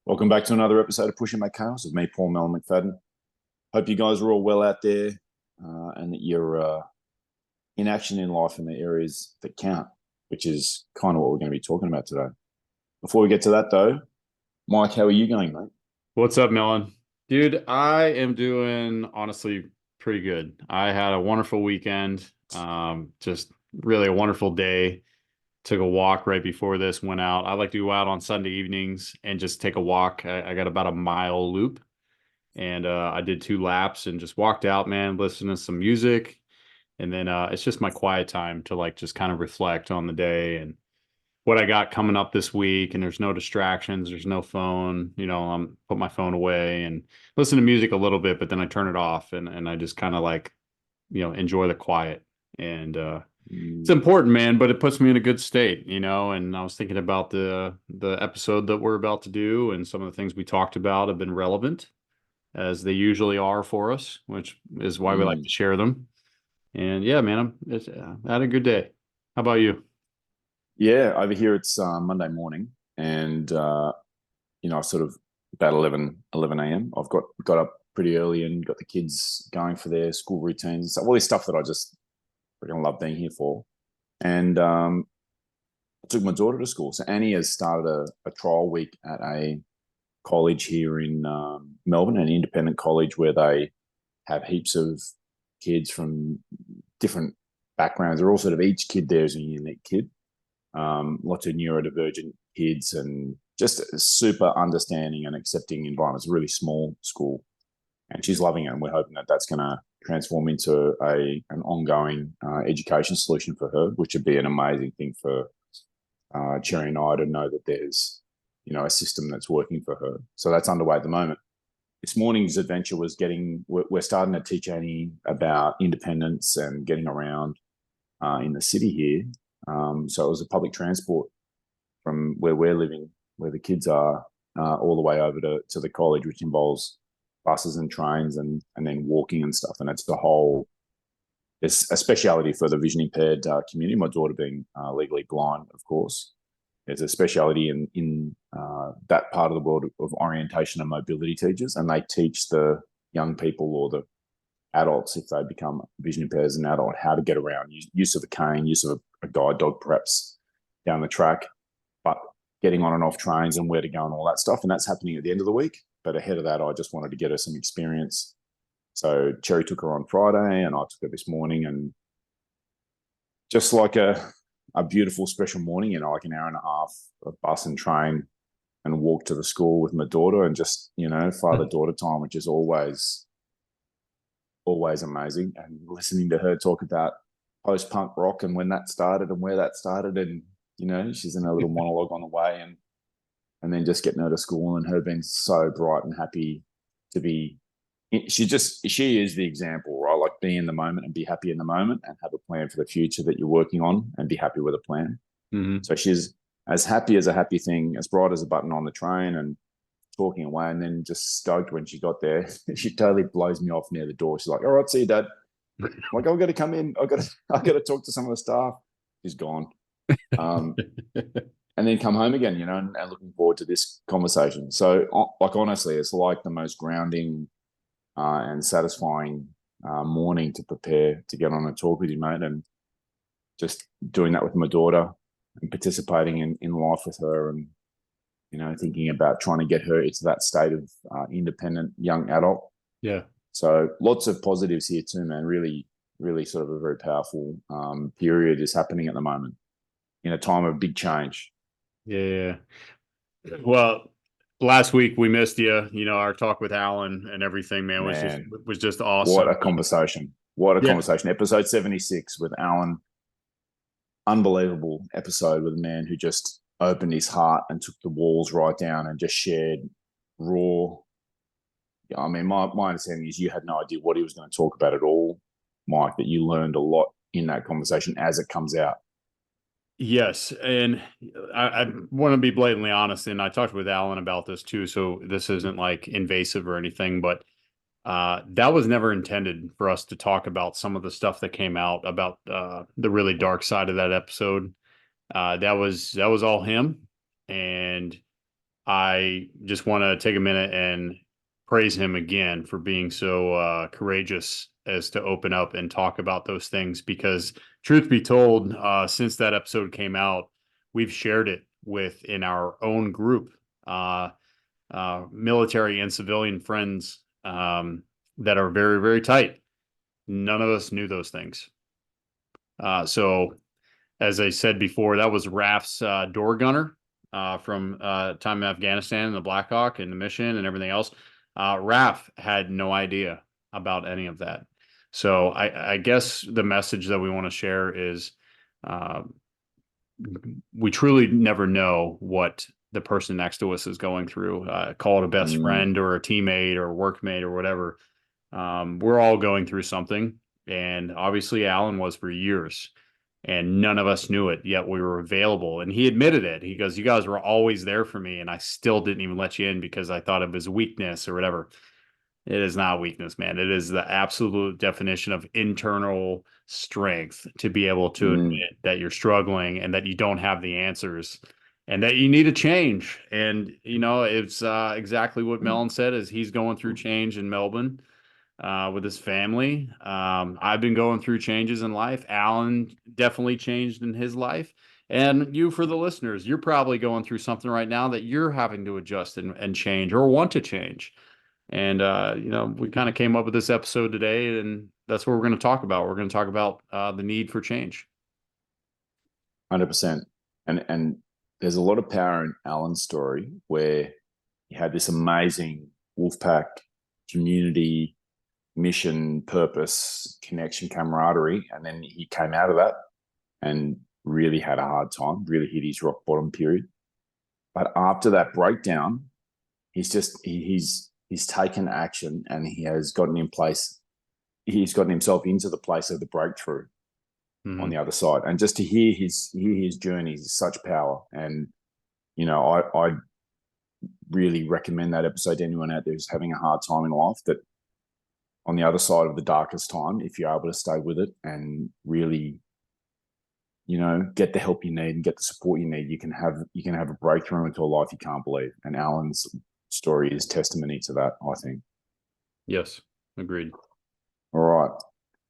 Welcome back to another episode of Pushing My Chaos with me, Paul Mellon McFadden. Hope you guys are all well out there and that you're in action in life in the areas that count, which is kind of what we're going to be talking about today. Before we get to that, though, Mike, how are you going, mate? What's up, Melon? Dude, I am doing honestly pretty good. I had a wonderful weekend. Just really a wonderful day. Took a walk right before this, went out. I like to go out on Sunday evenings and just take a walk. I got about a mile loop and I did 2 laps and just walked out, man, listening to some music. And then it's just my quiet time to like just kind of reflect on the day and what I got coming up this week, and there's no distractions, there's no phone, I'm put my phone away and listen to music a little bit, but then I turn it off and I just kind of like, enjoy the quiet. And it's Mm, important, man, but it puts me in a good state, and I was thinking about the episode that we're about to do, and some of the things we talked about have been relevant as they usually are for us, which is why we like mm. to share them. And yeah, man, I had a good day. How about you? Yeah, over here it's Monday morning and, sort of about 11 a.m. I've got up pretty early and got the kids going for their school routines. So all this stuff that I just freaking love being here for. And I took my daughter to school. So Annie has started a trial week at a college here in Melbourne, an independent college where they have heaps of kids from different backgrounds. They're all sort of each kid there is a unique kid. Lots of neurodivergent kids and just a super understanding and accepting environment. It's a really small school, and she's loving it. And we're hoping that that's going to transform into an ongoing education solution for her, which would be an amazing thing for Cherry and I to know that there's a system that's working for her. So that's underway at the moment. This morning's adventure was we're starting to teach Annie about independence and getting around in the city here. So it was a public transport from where we're living, where the kids are, all the way over to the college, which involves buses and trains and then walking and stuff. And it's a speciality for the vision impaired community. My daughter being legally blind, of course. There's a speciality in that part of the world of orientation and mobility teachers, and they teach the young people or the adults, if they become vision impaired as an adult, how to get around, use of a cane, use of a guide dog, perhaps down the track, but getting on and off trains and where to go and all that stuff. And that's happening at the end of the week. But ahead of that, I just wanted to get her some experience. So Cherry took her on Friday and I took her this morning, and just like a beautiful special morning, like an hour and a half of bus and train and walk to the school with my daughter and just, father-daughter time, which is always amazing. And listening to her talk about post-punk rock and when that started and where that started, and she's in a little monologue on the way, and then just getting her to school and her being so bright and happy to be. She is the example, right? Like, be in the moment and be happy in the moment and have a plan for the future that you're working on and be happy with a plan. Hmm. So she's as happy as a happy thing, as bright as a button on the train, and talking away, and then just stoked when she got there. She totally blows me off near the door. She's like, "All right, see you, Dad." I'm like, "I've got to come in. I got to talk to some of the staff." She's gone. Um, and then come home again, and looking forward to this conversation. So, like, honestly, it's like the most grounding and satisfying morning to prepare to get on a talk with you, mate. And just doing that with my daughter and participating in life with her, and thinking about trying to get her into that state of independent young adult. Yeah. So lots of positives here too, man. Really, really sort of a very powerful period is happening at the moment in a time of big change. Yeah. Well, last week we missed you. Our talk with Alan and everything, man, Man, was just what awesome. a conversation. What a Yeah. conversation. Episode 76 with Alan. Unbelievable episode with a man who just opened his heart and took the walls right down and just shared raw. I mean, my understanding is you had no idea what he was going to talk about at all, Mike, that you learned a lot in that conversation as it comes out. Yes, and I want to be blatantly honest, and I talked with Alan about this too, so this isn't like invasive or anything, but that was never intended for us to talk about some of the stuff that came out about the really dark side of that episode. That was all him, and I just want to take a minute and praise him again for being so courageous as to open up and talk about those things. Because, truth be told, since that episode came out, we've shared it within our own group, military and civilian friends that are very, very tight. None of us knew those things. So, as I said before, that was Raf's door gunner from time in Afghanistan and the Black Hawk and the mission and everything else. Raf had no idea about any of that. So I guess the message that we want to share is uh, we truly never know what the person next to us is going through. Call it a best Mm, friend or a teammate or a workmate or whatever. We're all going through something. And obviously, Alan was for years, and none of us knew it, yet we were available. And he admitted it. He goes, "You guys were always there for me, and I still didn't even let you in because I thought of it as weakness or whatever." It is not weakness, man. It is the absolute definition of internal strength to be able to mm, admit that you're struggling and that you don't have the answers and that you need a change. And, it's exactly what Mellon said is he's going through change in Melbourne with his family. I've been going through changes in life. Alan definitely changed in his life. And you, for the listeners, you're probably going through something right now that you're having to adjust and change or want to change. And, we kind of came up with this episode today, and that's what we're going to talk about. We're going to talk about the need for change. 100%. And there's a lot of power in Alan's story where he had this amazing Wolfpack community mission, purpose, connection, camaraderie, and then he came out of that and really had a hard time, really hit his rock bottom period. But after that breakdown, he's taken action and he has gotten in place. He's gotten himself into the place of the breakthrough on the Mm-hmm. other side. And just to hear his journey is such power. And I really recommend that episode to anyone out there who's having a hard time in life. That on the other side of the darkest time, if you're able to stay with it and really, get the help you need and get the support you need, you can have a breakthrough into a life you can't believe. And Alan's story is testimony to that, I think. Yes, agreed. All right.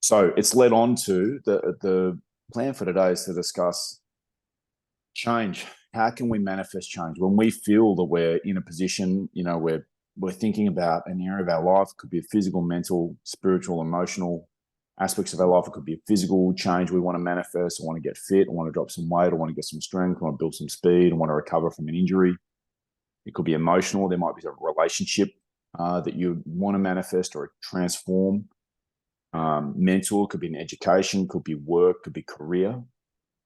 So it's led on to the plan for today is to discuss change. How can we manifest change when we feel that we're in a position, where we're thinking about an area of our life? It could be a physical, mental, spiritual, emotional aspects of our life. It could be a physical change we want to manifest. I want to get fit. I want to drop some weight. I want to get some strength. I want to build some speed. I want to recover from an injury. It could be emotional. There might be a relationship that you want to manifest or transform. Mental, could be in education, could be work, could be career.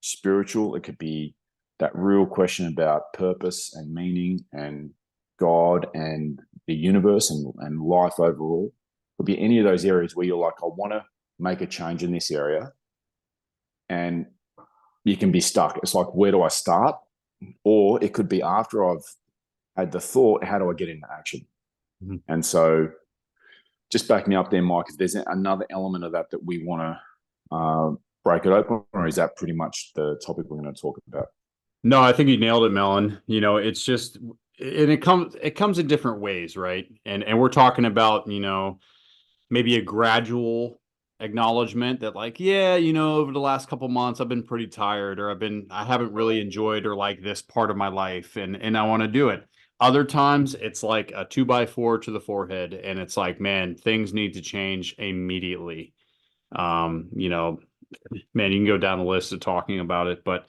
Spiritual, it could be that real question about purpose and meaning and God and the universe and life overall. Could be any of those areas where you're like, I want to make a change in this area. And you can be stuck. It's like, where do I start? Or it could be after I've had the thought, how do I get into action? Mm-hmm. And so just back me up there, Mike, if there's another element of that we want to break it open, or is that pretty much the topic we're going to talk about? No, I think you nailed it, Melon. It's just, and it comes in different ways, right? And we're talking about, maybe a gradual acknowledgement that like, yeah, over the last couple months I've been pretty tired or I haven't really enjoyed or like this part of my life and I want to do it. Other times it's like a 2x4 to the forehead and it's like, man, things need to change immediately. Um, you know, man, you can go down the list of talking about it, but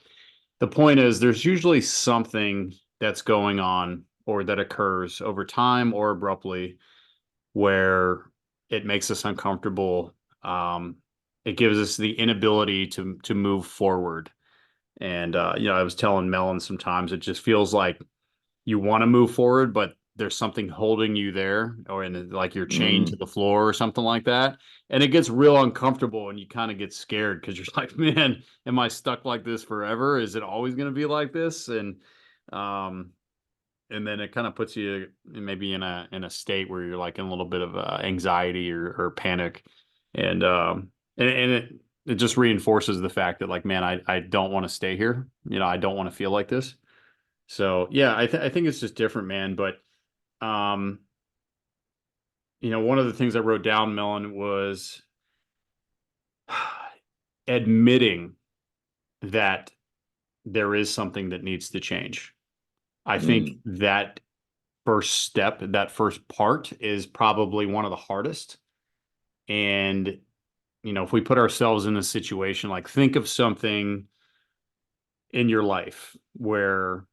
the point is there's usually something that's going on or that occurs over time or abruptly where it makes us uncomfortable. It gives us the inability to move forward. And I was telling Melon sometimes it just feels like you want to move forward, but there's something holding you there, or like you're chained to Mm, the floor or something like that. And it gets real uncomfortable, and you kind of get scared because you're like, man, am I stuck like this forever? Is it always going to be like this? Um, and then it kind of puts you maybe in a state where you're like in a little bit of anxiety or panic, and it just reinforces the fact that like, man, I don't want to stay here. I don't want to feel like this. So yeah, I think it's just different, man. But um, one of the things I wrote down, Melon, was admitting that there is something that needs to change. I think Mm, that first step, that first part is probably one of the hardest. And, if we put ourselves in a situation, like think of something in your life where,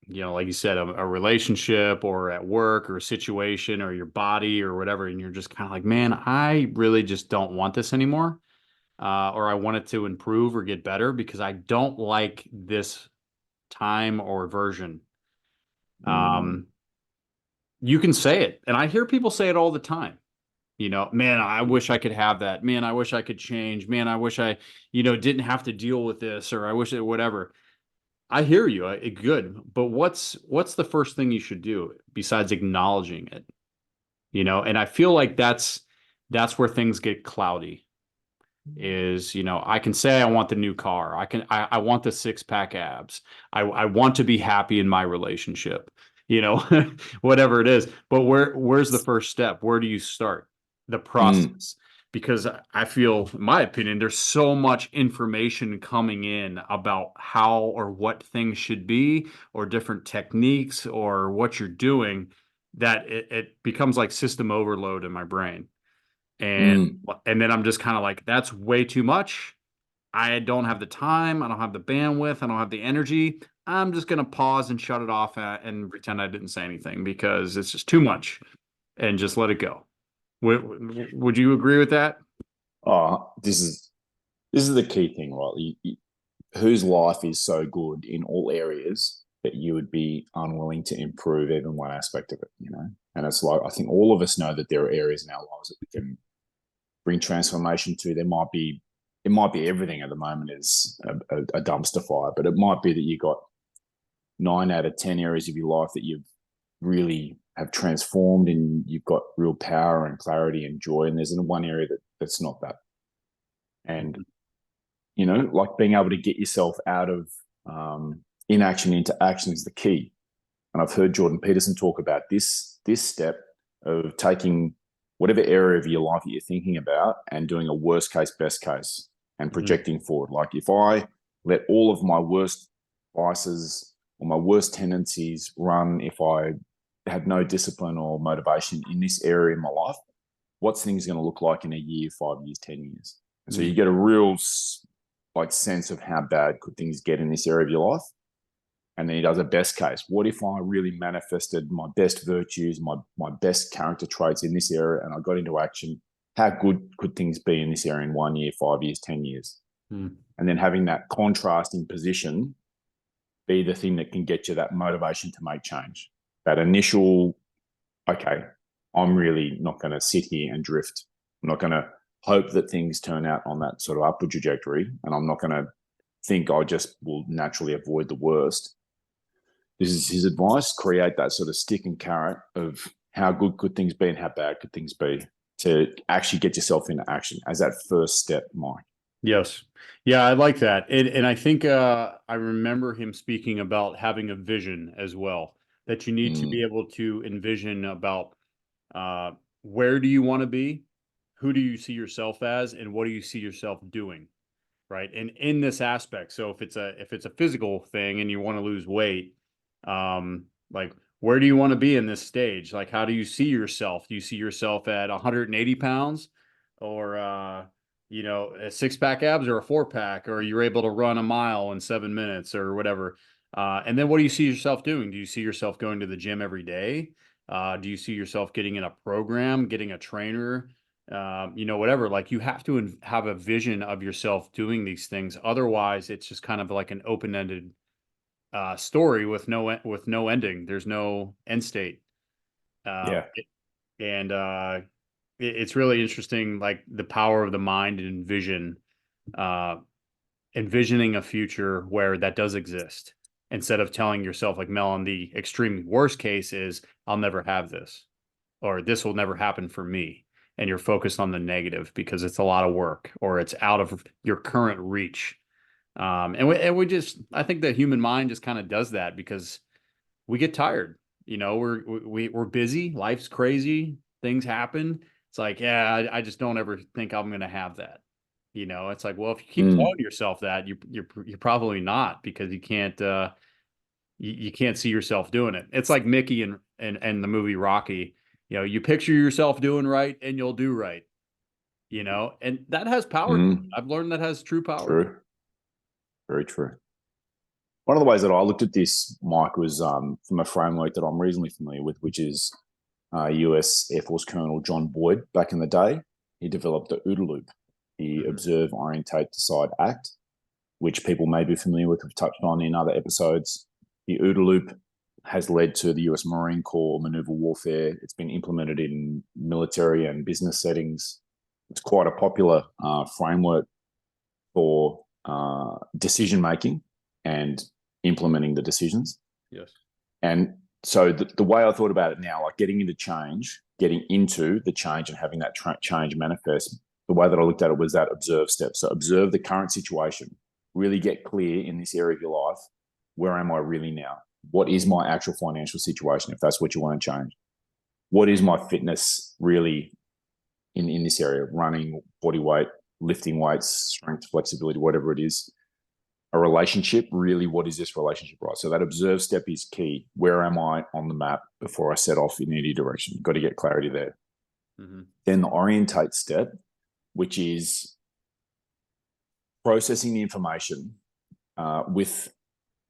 like you said, a relationship or at work or a situation or your body or whatever, and you're just kind of like, man, I really just don't want this anymore. Or I want it to improve or get better because I don't like this time or version. mm, Um, you can say it. And I hear people say it all the time. Man, I wish I could have that. Man, I wish I could change. Man, I wish I, didn't have to deal with this, or I wish it, whatever. I hear you. Good. But what's the first thing you should do besides acknowledging it? And I feel like that's where things get cloudy is, I can say I want the new car. I want the six pack abs. I want to be happy in my relationship, you know, whatever it is. But where's the first step? Where do you start the mm, process? Because I feel, in my opinion, there's so much information coming in about how or what things should be, or different techniques, or what you're doing, that it becomes like system overload in my brain. And mm. and then I'm just kind of like, that's way too much. I don't have the time. I don't have the bandwidth. I don't have the energy. I'm just gonna pause and shut it off and pretend I didn't say anything because it's just too much, and just let it go. Would you agree with that? Oh, this is the key thing, right? Whose life is so good in all areas that you would be unwilling to improve even one aspect of it. And it's like I think all of us know that there are areas in our lives that we can bring transformation to. It might be everything at the moment is a dumpster fire, but it might be that you got 9 out of 10 areas of your life that you've really have transformed and you've got real power and clarity and joy. And there's one area that's not that. And like being able to get yourself out of inaction into action is the key. And I've heard Jordan Peterson talk about this step of taking whatever area of your life that you're thinking about and doing a worst case, best case, and Mhm. projecting forward. Like if I let all of my worst vices or my worst tendencies run, if I have no discipline or motivation in this area in my life, what's things going to look like in a year, 5 years, 10 years? And so you Mm. get a real like sense of how bad could things get in this area of your life. And then he does a best case. What if I really manifested my best virtues, my best character traits in this area, and I got into action? How good could things be in this area in 1 year, 5 years, 10 years? Mm. And then having that contrasting position be the thing that can get you that motivation to make change. That initial, okay, I'm really not going to sit here and drift. I'm not going to hope that things turn out on that sort of upward trajectory, and I'm not going to think I just will naturally avoid the worst. This is his advice: create that sort of stick and carrot of how good could things be and how bad could things be to actually get yourself into action as that first step, Mike. Yes. Yeah, I like that. And I think I remember him speaking about having a vision as well, that you need to be Mm, able to envision about uh, where do you want to be, who do you see yourself as, and what do you see yourself doing, right? And in this aspect, so if it's a physical thing and you want to lose weight, like where do you want to be in this stage? Like how do you see yourself? Do you see yourself at 180 pounds, or a six pack abs, or a four pack, or you're able to run a mile in 7 minutes or whatever? And then what do you see yourself doing? Do you see yourself going to the gym every day? Do you see yourself getting in a program, getting a trainer? Whatever. Like you have to have a vision of yourself doing these things. Otherwise, it's just kind of like an open-ended story with no ending. There's no end state. yeah, And it's really interesting, like the power of the mind and uh, envisioning a future where that does exist. Instead of telling yourself, like Mel, on the extreme worst case is, I'll never have this, or this will never happen for me. And you're focused on the negative because it's a lot of work or it's out of your current reach. And we just, I think the human mind just kind of does that because we get tired. You know, we're busy. Life's crazy. Things happen. It's like, yeah, I just don't ever think I'm going to have that. You know, it's like, well, if you keep Mm, telling yourself that, you're probably not, because you can't see yourself doing it. It's like Mickey and the movie Rocky. You know, you picture yourself doing right and you'll do right. You know, and that has power to it. mm, I've learned that has true power to it. true. Very true. One of the ways that I looked at this, Mike, was from a framework that I'm reasonably familiar with, which is US Air Force Colonel John Boyd back in the day. He developed the OODA loop, the Mhm. observe, orientate, decide, act, which people may be familiar with, have touched on in other episodes. The OODA loop has led to the US Marine Corps maneuver warfare. It's been implemented in military and business settings. It's quite a popular framework for decision making and implementing the decisions. Yes. And so the way I thought about it now, like getting into the change and having that change manifest, the way that I looked at it was that observe step. So observe the current situation, really get clear in this area of your life. Where am I really now? What is my actual financial situation, if that's what you want to change? What is my fitness really in this area? Running, body weight, lifting weights, strength, flexibility, whatever it is. A relationship, really, what is this relationship, right? So that observe step is key. Where am I on the map before I set off in any direction? You've got to get clarity there. Mm-hmm. Then the orientate step, which is processing the information with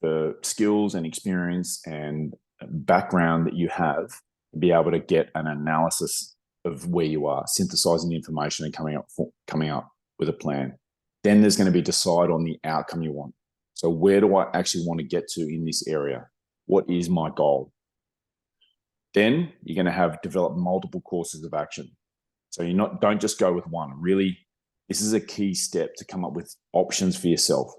the skills and experience and background that you have, be able to get an analysis of where you are, synthesizing the information and coming up with a plan. Then there's going to be decide on the outcome you want. So where do I actually want to get to in this area? What is my goal? Then you're going to have developed multiple courses of action. So don't just go with one. Really, this is a key step to come up with options for yourself.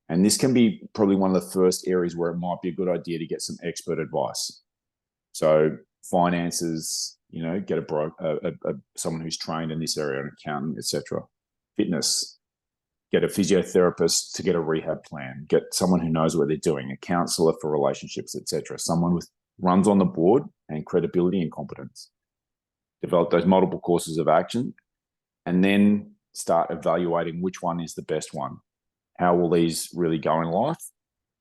And this can be probably one of the first areas where it might be a good idea to get some expert advice. So finances, get someone who's trained in this area, an accountant, etc. Fitness, get a physiotherapist to get a rehab plan. Get someone who knows what they're doing, a counselor for relationships, etc. Someone with runs on the board and credibility and competence. Develop those multiple courses of action, and then start evaluating which one is the best one. How will these really go in life?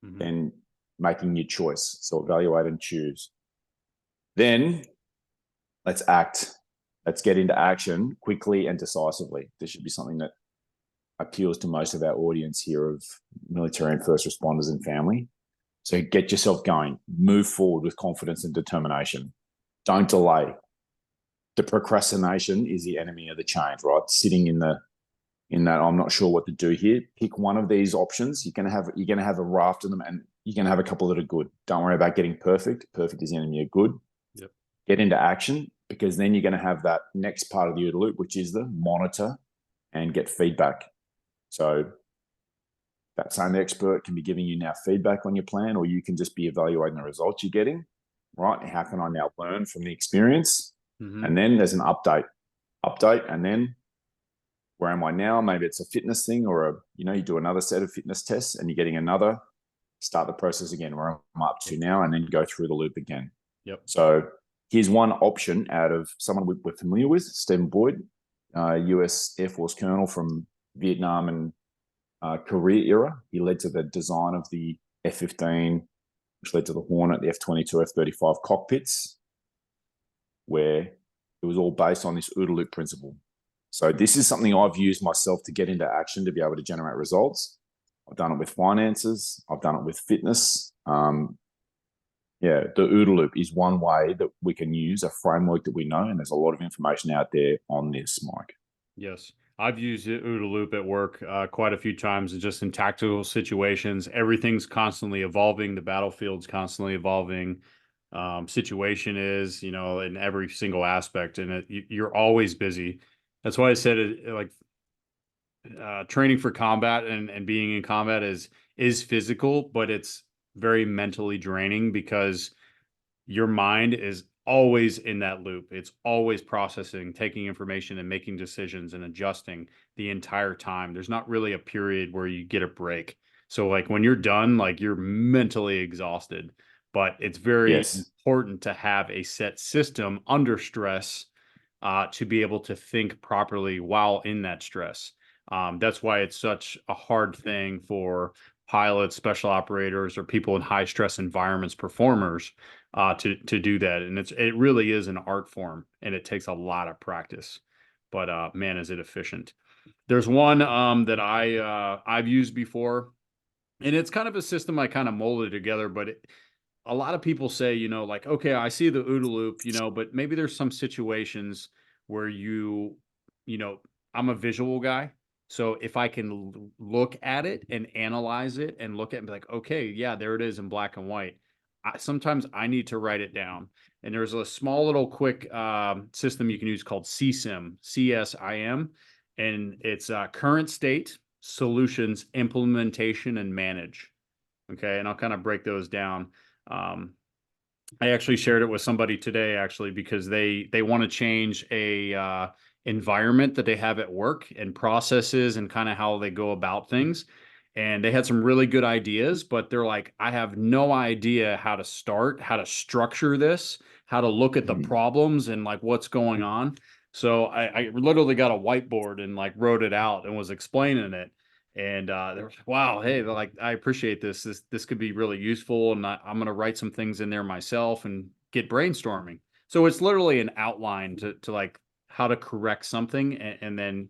Mm-hmm. Then making your choice. So evaluate and choose. Then let's act. Let's get into action quickly and decisively. This should be something that appeals to most of our audience here of military and first responders and family. So get yourself going. Move forward with confidence and determination. Don't delay. The procrastination is the enemy of the change, right? Sitting in that I'm not sure what to do here. Pick one of these options. You're gonna have a raft of them, and you're gonna have a couple that are good. Don't worry about getting perfect. Perfect is the enemy of good. Yep. Get into action, because then you're gonna have that next part of the OODA loop, which is the monitor and get feedback. So that same expert can be giving you now feedback on your plan, or you can just be evaluating the results you're getting, right? How can I now learn from the experience? Mm-hmm. And then there's an update, and then where am I now? Maybe it's a fitness thing, or you do another set of fitness tests and you're getting another, start the process again, where I'm up to now, and then go through the loop again. Yep. So here's one option out of someone we're familiar with, Stephen Boyd, US Air Force Colonel from Vietnam and Korea era. He led to the design of the F-15, which led to the Hornet, the F-22, F-35 cockpits, where it was all based on this OODA loop principle. So this is something I've used myself to get into action to be able to generate results. I've done it with finances. I've done it with fitness. The OODA loop is one way that we can use a framework that we know, and there's a lot of information out there on this, Mike. Yes. I've used OODA loop at work quite a few times, and just in tactical situations. Everything's constantly evolving. The battlefield's constantly evolving. Situation is, in every single aspect, and you're always busy. That's why I said training for combat and being in combat is physical, but it's very mentally draining, because your mind is always in that loop. It's always processing, taking information and making decisions and adjusting the entire time. There's not really a period where you get a break. So like when you're done, like you're mentally exhausted, but it's very Yes. important to have a set system under stress to be able to think properly while in that stress. That's why it's such a hard thing for pilots, special operators, or people in high stress environments, performers, to do that. And it really is an art form, and it takes a lot of practice. But man, is it efficient. There's one that I've used before, and it's kind of a system I kind of molded together, but a lot of people say, like, okay, I see the OODA loop, but maybe there's some situations where you know, I'm a visual guy. So if I can look at it and analyze it and look at it and be like, okay, yeah, there it is in black and white. Sometimes I need to write it down. And there's a small little quick system you can use called CSIM, CSIM, and it's current state, solutions, implementation, and manage. Okay, and I'll kind of break those down. Um, I actually shared it with somebody today, actually, because they want to change a environment that they have at work and processes and kind of how they go about things. And they had some really good ideas, but they're like, I have no idea how to start, how to structure this, how to look at the Mhm. problems and like what's going on. So I literally got a whiteboard and like wrote it out and was explaining it. And they were like, "Wow, hey, they're like, I appreciate this. This could be really useful, and I'm going to write some things in there myself and get brainstorming." So it's literally an outline to like how to correct something and then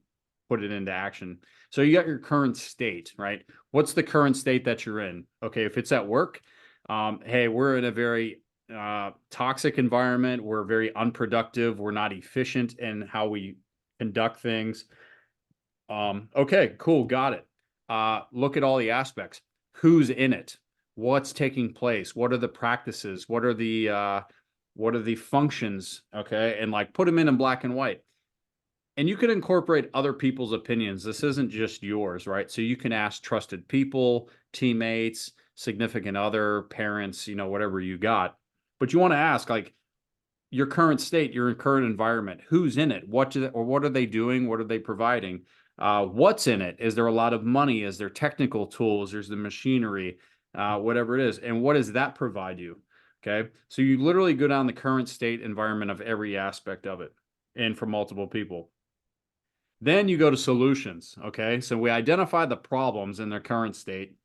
put it into action. So you got your current state, right? What's the current state that you're in? Okay, if it's at work, hey, we're in a very toxic environment. We're very unproductive. We're not efficient in how we conduct things. Okay, cool, got it. Look at all the aspects. Who's in it? What's taking place? What are the practices? What are the functions? Okay, and like put them in black and white. And you can incorporate other people's opinions. This isn't just yours, right? So you can ask trusted people, teammates, significant other, parents, whatever you got. But you want to ask like your current state, your current environment, who's in it, what are they doing, what are they providing, what's in it, is there a lot of money, is there technical tools, there's the machinery, whatever it is, and what does that provide you? Okay, so you literally go down the current state environment of every aspect of it, and for multiple people. Then you go to solutions. Okay, so we identify the problems in their current state.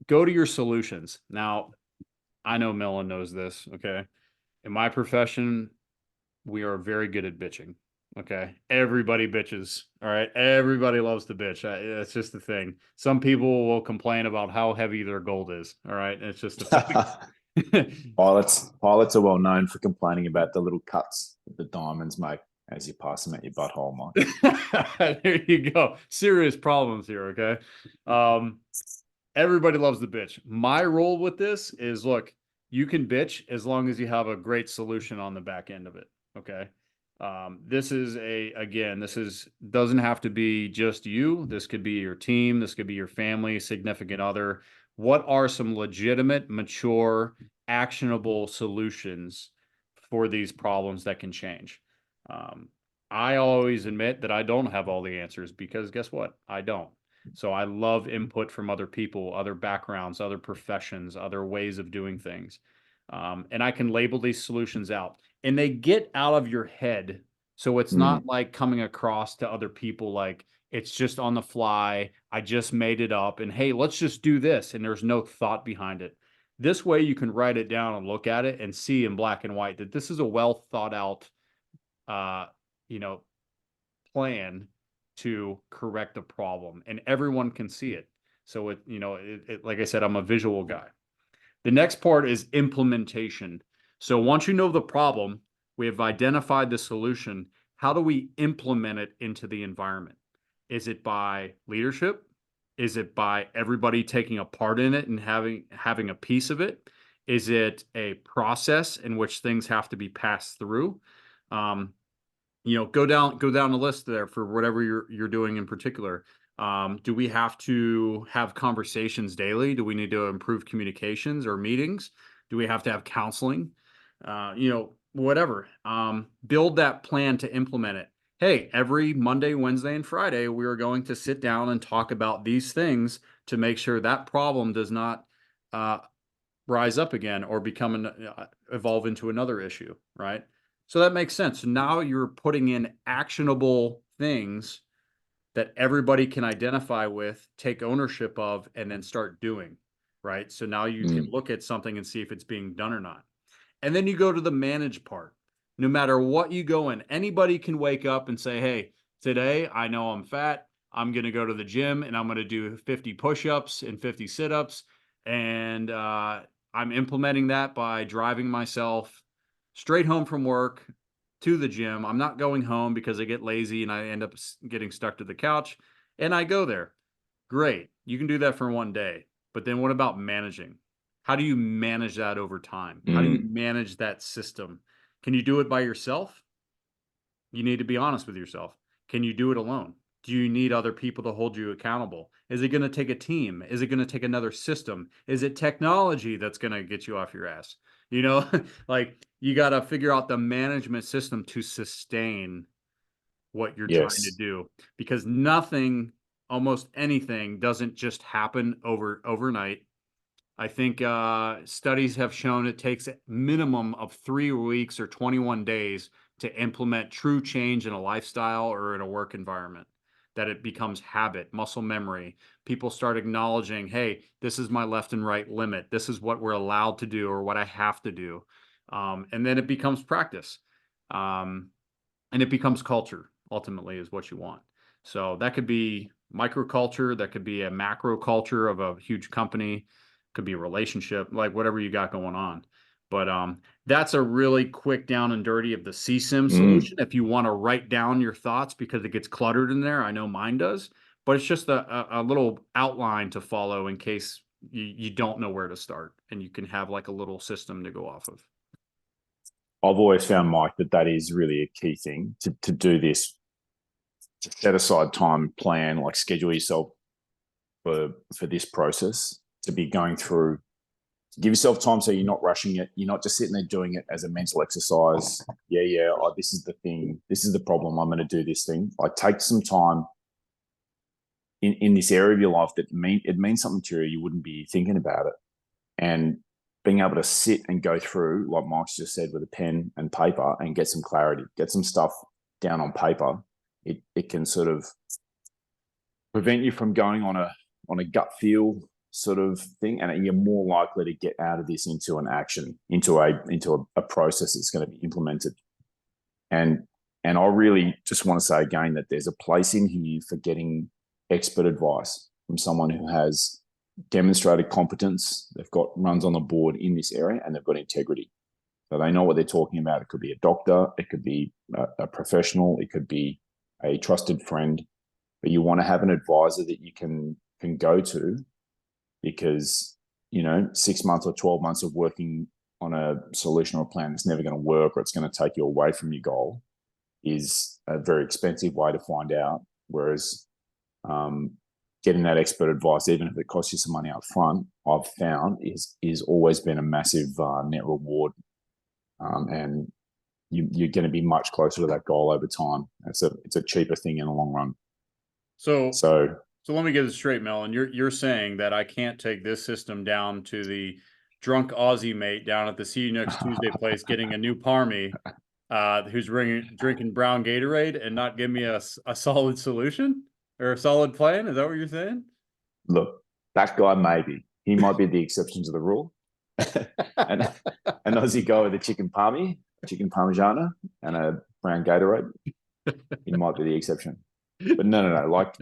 Go to your solutions. Now, I know Millen knows this. Okay, in my profession, we are very good at bitching. Okay. Everybody bitches. All right. Everybody loves to bitch. That's just the thing. Some people will complain about how heavy their gold is. All right. It's just a fact. Pilots are well known for complaining about the little cuts that the diamonds make as you pass them at your butthole, Mike. There you go. Serious problems here. Okay. Um, Everybody loves the bitch. My role with this is look, you can bitch as long as you have a great solution on the back end of it. Okay. This is again, this is doesn't have to be just you. This could be your team. This could be your family, significant other. What are some legitimate, mature, actionable solutions for these problems that can change? Um, I always admit that I don't have all the answers because guess what? I don't. So I love input from other people, other backgrounds, other professions, other ways of doing things. And I can label these solutions out and they get out of your head. So it's not Mm. like coming across to other people like it's just on the fly. I just made it up and hey, let's just do this. And there's no thought behind it. This way you can write it down and look at it and see in black and white that this is a well thought out, uh, you know, plan to correct a problem and everyone can see it. So like I said, I'm a visual guy. The next part is implementation. So once you know the problem, we have identified the solution. How do we implement it into the environment? Is it by leadership? Is it by everybody taking a part in it and having a piece of it? Is it a process in which things have to be passed through? Um, go down the list there for whatever you're doing in particular. Do we have to have conversations daily? Do we need to improve communications or meetings? Do we have to have counseling? Whatever. Build that plan to implement it. Hey, every Monday, Wednesday, and Friday, we are going to sit down and talk about these things to make sure that problem does not rise up again or evolve into another issue, right? So that makes sense. Now you're putting in actionable things that everybody can identify with, take ownership of, and then start doing, right? So now you can look at something and see if it's being done or not. And then you go to the manage part. No matter what you go in, anybody can wake up and say, hey, today I know I'm fat. I'm going to go to the gym and I'm going to do 50 push-ups and 50 sit-ups. And I'm implementing that by driving myself straight home from work to the gym. I'm not going home because I get lazy and I end up getting stuck to the couch, and I go there. Great. You can do that for one day. But then what about managing? How do you manage that over time? How do you manage that system? Can you do it by yourself? You need to be honest with yourself. Can you do it alone? Do you need other people to hold you accountable? Is it going to take a team? Is it going to take another system? Is it technology that's going to get you off your ass? You know, like you got to figure out the management system to sustain what you're trying to do, because nothing, almost anything doesn't just happen overnight. I think studies have shown it takes a minimum of 3 weeks or 21 days to implement true change in a lifestyle or in a work environment, that it becomes habit, muscle memory. People start acknowledging, hey, this is my left and right limit. This is what we're allowed to do or what I have to do. And then it becomes practice. And it becomes culture, ultimately, is what you want. So that could be microculture. That could be a macro culture of a huge company. Could be a relationship, like whatever you got going on. But that's a really quick down and dirty of the CSIM solution. If you want to write down your thoughts, because it gets cluttered in there, I know mine does, but it's just a little outline to follow in case you don't know where to start, and you can have like a little system to go off of. I've always found, Mike, that is really a key thing to do this. To set aside time, plan, like schedule yourself for this process, to be going through. Give yourself time so you're not rushing it. You're not just sitting there doing it as a mental exercise. Yeah. Oh, this is the thing. This is the problem. I'm going to do this thing. Like, take some time in this area of your life that it means something to you. You wouldn't be thinking about it, and being able to sit and go through, like Mike's just said, with a pen and paper and get some clarity, get some stuff down on paper. It can sort of prevent you from going on a gut feel sort of thing, and you're more likely to get out of this into an action, into a process that's going to be implemented. And I really just want to say again that there's a place in here for getting expert advice from someone who has demonstrated competence. They've got runs on the board in this area, and they've got integrity. So they know what they're talking about. It could be a doctor, it could be a professional, it could be a trusted friend, but you want to have an advisor that you can go to, because 6 months or 12 months of working on a solution or a plan that's never going to work, or it's going to take you away from your goal, is a very expensive way to find out. Whereas getting that expert advice, even if it costs you some money up front, I've found is always been a massive net reward, and you're going to be much closer to that goal over time. It's a cheaper thing in the long run. So let me get this straight, Mel. And you're saying that I can't take this system down to the drunk Aussie mate down at the See You Next Tuesday place getting a new Parmy, who's drinking brown Gatorade, and not give me a solid solution or a solid plan? Is that what you're saying? Look, that guy, maybe. He might be the exception to the rule. and an Aussie guy with a chicken Parmy, chicken Parmigiana, and a brown Gatorade, he might be the exception. But no. Like,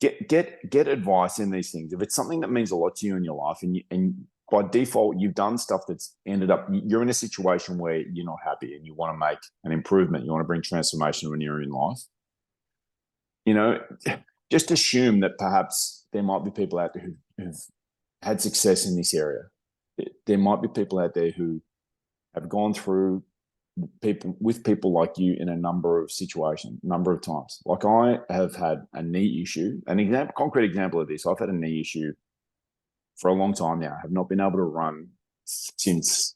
get advice in these things. If it's something that means a lot to you in your life, and by default you've done stuff that's ended up, you're in a situation where you're not happy and you want to make an improvement, you want to bring transformation when you're in life, just assume that perhaps there might be people out there who've had success in this area. There might be people out there who have gone through people like you in a number of situations, number of times. Like, I have had a knee issue. Concrete example of this, I've had a knee issue for a long time now. I have not been able to run since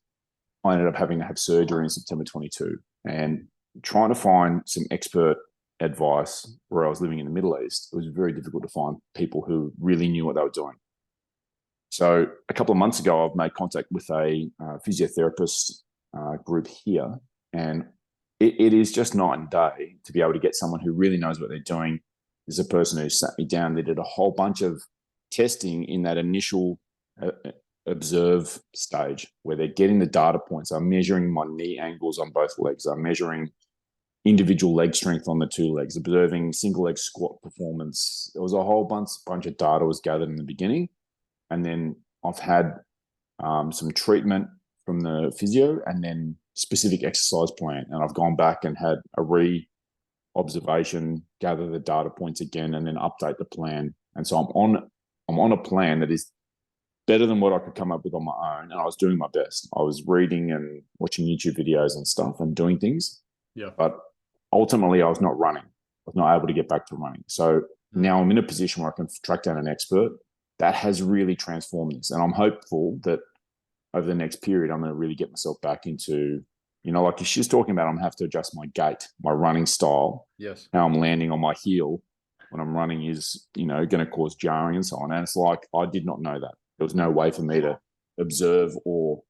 I ended up having to have surgery in September 22, and trying to find some expert advice where I was living in the Middle East, it was very difficult to find people who really knew what they were doing. So a couple of months ago, I've made contact with a physiotherapist group here, and it is just night and day to be able to get someone who really knows what they're doing. There's a person who sat me down. They did a whole bunch of testing in that initial observe stage where they're getting the data points. I'm measuring my knee angles on both legs. I'm measuring individual leg strength on the two legs, observing single leg squat performance. There was a whole bunch of data was gathered in the beginning. And then I've had some treatment from the physio and then specific exercise plan. And I've gone back and had a re-observation, gather the data points again, and then update the plan. And so I'm on a plan that is better than what I could come up with on my own. And I was doing my best. I was reading and watching YouTube videos and stuff and doing things. Yeah. But ultimately, I was not running. I was not able to get back to running. So now I'm in a position where I can track down an expert. That has really transformed this. And I'm hopeful that over the next period, I'm going to really get myself back into, like she's talking about, I'm going to have to adjust my gait, my running style. Yes. How I'm landing on my heel when I'm running is, going to cause jarring and so on. And it's like, I did not know that. There was no way for me to observe or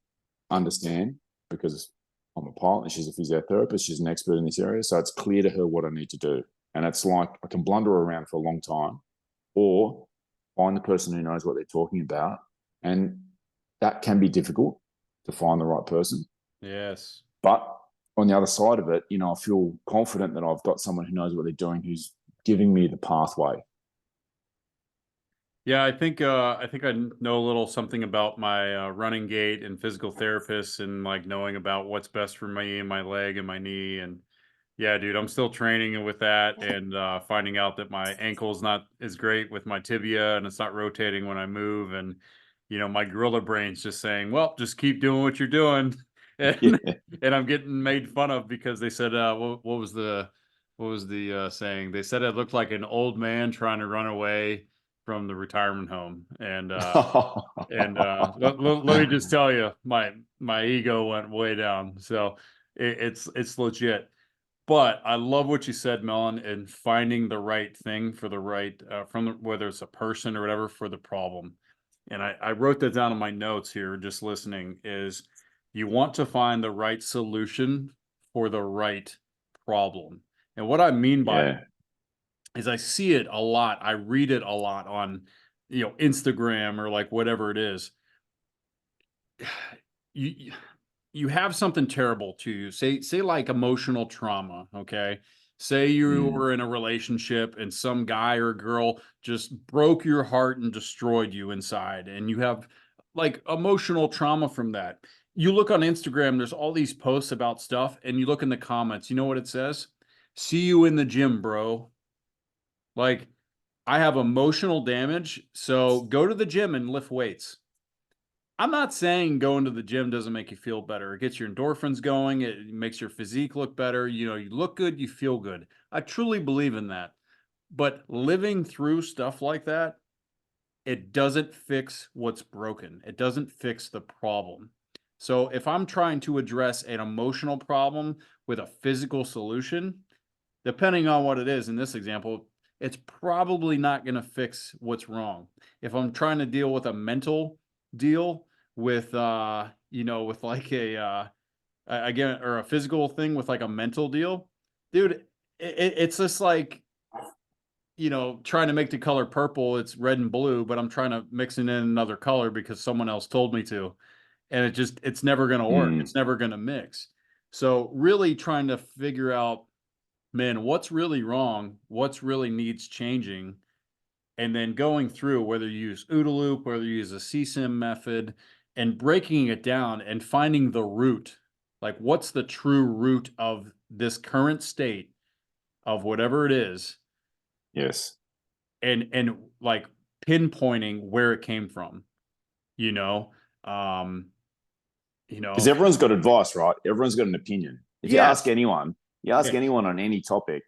understand because I'm a pilot and she's a physiotherapist. She's an expert in this area. So it's clear to her what I need to do. And it's like I can blunder around for a long time or find the person who knows what they're talking about. And that can be difficult to find the right person. Yes. But on the other side of it, I feel confident that I've got someone who knows what they're doing, who's giving me the pathway. Yeah, I think I know a little something about my running gait and physical therapists and like knowing about what's best for me and my leg and my knee. And yeah, dude, I'm still training with that and finding out that my ankle's not as great with my tibia and it's not rotating when I move. And, my gorilla brain's just saying, well, just keep doing what you're doing. And, Yeah. and I'm getting made fun of because they said, what was the saying? They said it looked like an old man trying to run away from the retirement home. And let me just tell you, my ego went way down. So it's legit. But I love what you said, Melon, and finding the right thing for the right whether it's a person or whatever for the problem. And I wrote that down in my notes here, just listening, is you want to find the right solution for the right problem. And what I mean by it is I see it a lot. I read it a lot on, Instagram or like whatever it is. You have something terrible to you. Say like emotional trauma, okay? Say you were in a relationship and some guy or girl just broke your heart and destroyed you inside, and you have like emotional trauma from that. You look on Instagram, there's all these posts about stuff, and you look in the comments, you know what it says? See you in the gym, bro. Like, I have emotional damage, so go to the gym and lift weights. I'm not saying going to the gym doesn't make you feel better. It gets your endorphins going. It makes your physique look better. You look good, you feel good. I truly believe in that. But living through stuff like that, it doesn't fix what's broken. It doesn't fix the problem. So if I'm trying to address an emotional problem with a physical solution, depending on what it is, in this example, it's probably not going to fix what's wrong. If I'm trying to deal with a mental deal with with like a again, or a physical thing with like a mental deal, dude, it's just like trying to make the color purple, it's red and blue, but I'm trying to mix it in another color because someone else told me to, and it's never going to work. It's never going to mix. So really trying to figure out, man, what's really wrong, what's really needs changing. And then going through whether you use OODA loop, whether you use a CSIM method, and breaking it down and finding the root, like what's the true root of this current state of whatever it is. Yes. And like pinpointing where it came from, because everyone's got advice, right? Everyone's got an opinion. If you ask anyone, on any topic,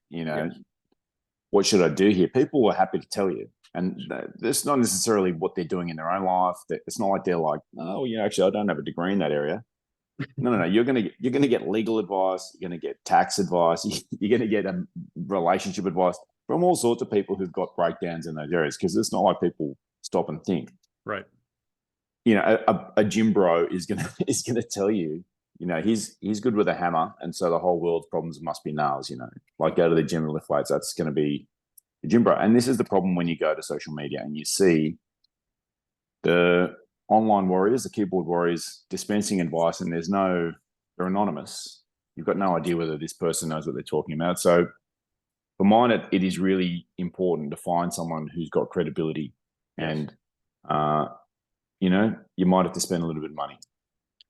what should I do here? People are happy to tell you. And that's not necessarily what they're doing in their own life. It's not like they're like, oh, actually, I don't have a degree in that area. No. You're gonna get legal advice. You're gonna get tax advice. You're gonna get relationship advice from all sorts of people who've got breakdowns in those areas. Because it's not like people stop and think. Right. You know, a gym bro is gonna is gonna tell you, you know, he's good with a hammer, and so the whole world's problems must be nails. You know, like go to the gym and lift weights. That's going to be the gym bro. And this is the problem when you go to social media and you see the online warriors, the keyboard warriors, dispensing advice, and they're anonymous. You've got no idea whether this person knows what they're talking about. So for mine, it is really important to find someone who's got credibility, Yes. and you know, you might have to spend a little bit of money.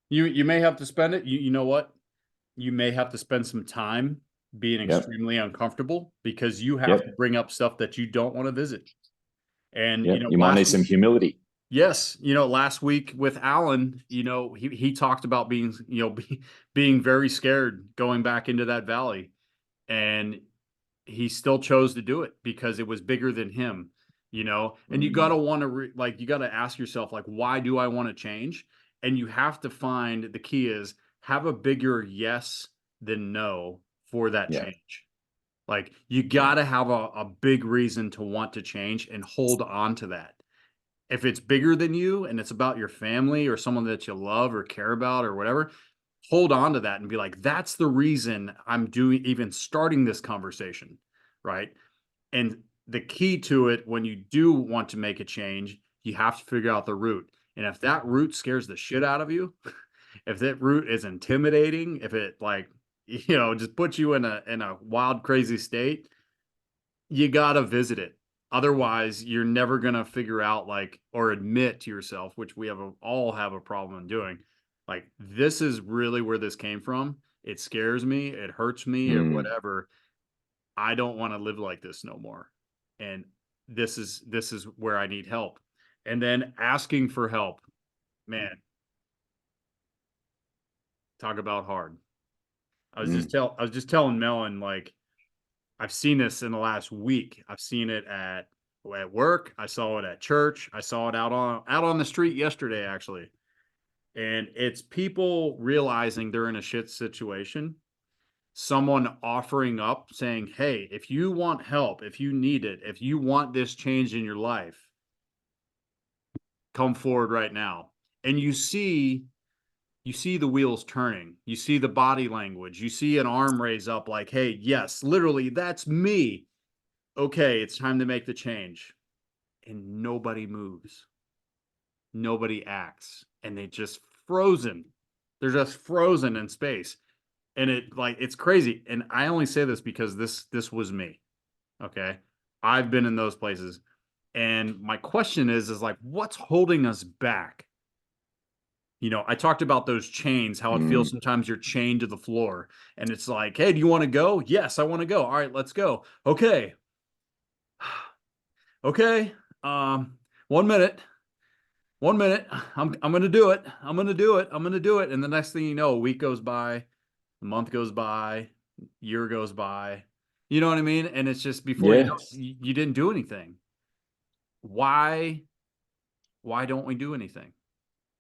You may have to spend it. You know what? You may have to spend some time being Yep. extremely uncomfortable because you have Yep. to bring up stuff that you don't want to visit. And Yep. you know, You might need some humility. yes, you know, last week with Alan, you know, he talked about being, you know, being very scared going back into that valley, and he still chose to do it because it was bigger than him, you know. And you got to want to like, you got to ask yourself, like, why do I want to change? And you have to find, the key is have a bigger yes than no for that Yeah. change. Like you got to have a big reason to want to change and hold on to that. If it's bigger than you and it's about your family or someone that you love or care about or whatever, hold on to that and be like, that's the reason I'm doing, even starting this conversation, right? And the key to it, when you do want to make a change, you have to figure out the root. And if that root scares the shit out of you, if that root is intimidating, if it like, you know, just puts you in a wild, crazy state, you got to visit it. Otherwise, you're never going to figure out, like, or admit to yourself, which we all have a problem in doing. Like, this is really where this came from. It scares me. It hurts me or whatever. I don't want to live like this no more. And this is where I need help. And then asking for help, man, talk about hard. I was just telling Melon, like, I've seen this in the last week. I've seen it at work. I saw it at church. I saw it out on the street yesterday, actually. And it's people realizing they're in a shit situation. Someone offering up saying, "Hey, if you want help, if you need it, if you want this change in your life, come forward right now." And you see the wheels turning. You see the body language. You see an arm raise up like, "Hey, yes, literally, that's me. Okay, it's time to make the change." And nobody moves. Nobody acts. And they just frozen. They're just frozen in space. And it's crazy. And I only say this because this was me. Okay. I've been in those places. And my question is like, what's holding us back? You know, I talked about those chains, how it feels sometimes you're chained to the floor. And it's like, hey, do you want to go? Yes, I want to go. All right, let's go. Okay. Okay. 1 minute. 1 minute. I'm gonna do it. I'm gonna do it. I'm gonna do it. And the next thing you know, a week goes by, a month goes by, year goes by. You know what I mean? And it's just before you know, Yes. you didn't do anything. Why don't we do anything?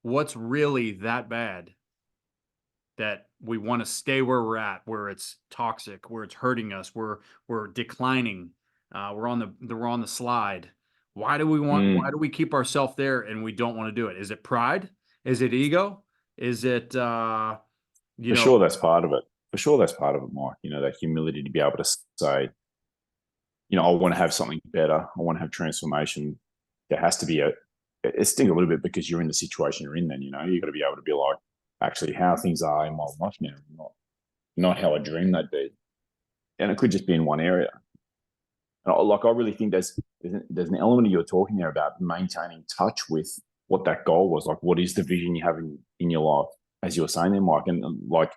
What's really that bad that we want to stay where we're at, where it's toxic, where it's hurting us, we're declining, we're on the slide. Why do we keep ourselves there and we don't want to do it? Is it pride? Is it ego? Is it For sure, that's part of it. For sure, that's part of it, Mike. You know, that humility to be able to say, you know, I want to have something better. I want to have transformation. There has to be it stings a little bit because you're in the situation you're in. Then you know you got to be able to be like, actually, how things are in my life now, not how I dreamed they'd be, and it could just be in one area. And I really think there's an element of you're talking there about maintaining touch with what that goal was. Like, what is the vision you have in your life, as you were saying there, Mike, and like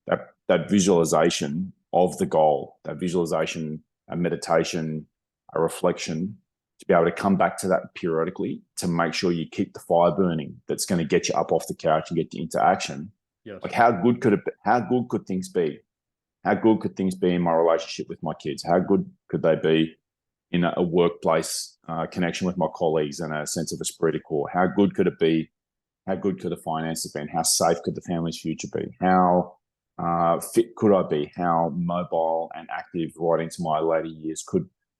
that visualization of the goal, that visualization, a meditation, a reflection, to be able to come back to that periodically to make sure you keep the fire burning. That's going to get you up off the couch and get you into action. Yes. Like, how good could things be? How good could things be in my relationship with my kids? How good could they be in a workplace connection with my colleagues and a sense of esprit de corps? How good could it be how good could the finances have been? How safe could the family's future be? How fit could I be? How mobile and active right into my later years